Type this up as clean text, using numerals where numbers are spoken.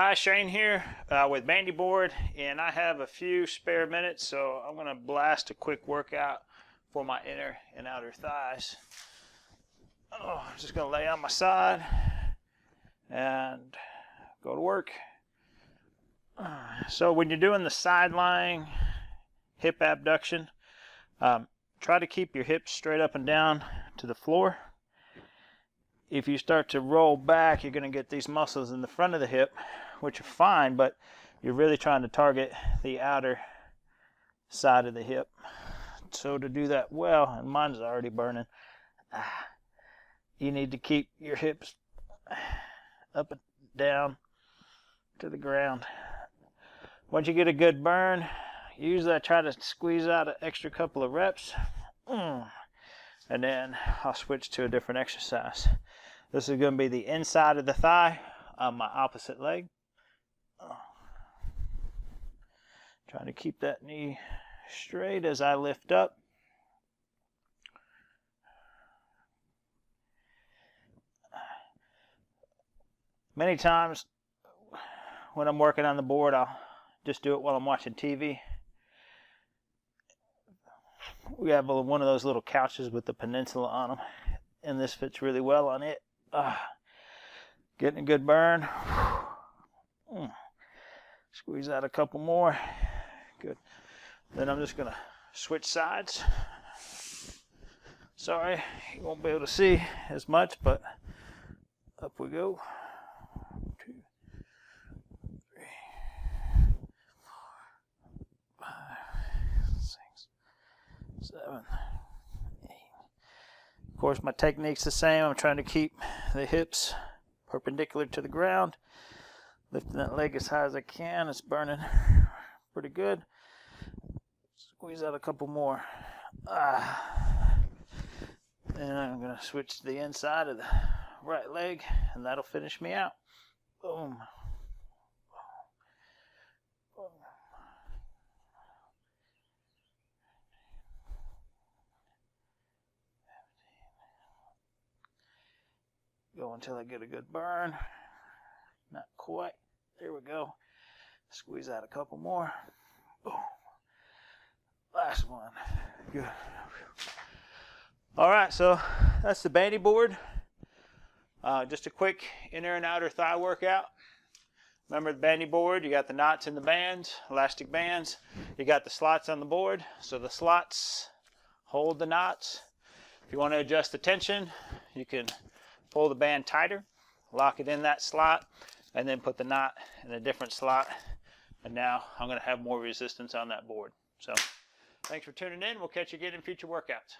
Hi, Shane here with Bandy board, and I have a few spare minutes, so I'm going to blast a quick workout for my inner and outer thighs. I'm just going to lay on my side and go to work. So when you're doing the side lying hip abduction, try to keep your hips straight up and down to the floor. If you start to roll back, you're going to get these muscles in the front of the hip, which are fine, but you're really trying to target the outer side of the hip. So to do that well, and mine's already burning, you need to keep your hips up and down to the ground. Once you get a good burn, usually I try to squeeze out an extra couple of reps, and then I'll switch to a different exercise. This is going to be the inside of the thigh on my opposite leg. Trying to keep that knee straight as I lift up. Many times when I'm working on the board, I'll just do it while I'm watching TV. We have one of those little couches with the peninsula on them, and this fits really well on it. Getting a good burn. Squeeze out a couple more. Good. Then I'm just going to switch sides. Sorry, you won't be able to see as much, but up we go. 2, 3, 4, 5, 6, 7, 8. Of course, my technique's the same. I'm trying to keep the hips perpendicular to the ground. Lifting that leg as high as I can. It's burning pretty good. Squeeze out a couple more. And I'm going to switch to the inside of the right leg, and that'll finish me out. Boom. Boom. Go until I get a good burn. Not quite. There we go. Squeeze out a couple more. Boom. Last one. Good. All right, so that's the Bandy board. Just a quick inner and outer thigh workout. Remember the Bandy board, you got the knots in the bands, elastic bands. You got the slots on the board, so the slots hold the knots. If you want to adjust the tension, you can pull the band tighter, lock it in that slot, and then put the knot in a different slot. And now I'm going to have more resistance on that board. So thanks for tuning in. We'll catch you again in future workouts.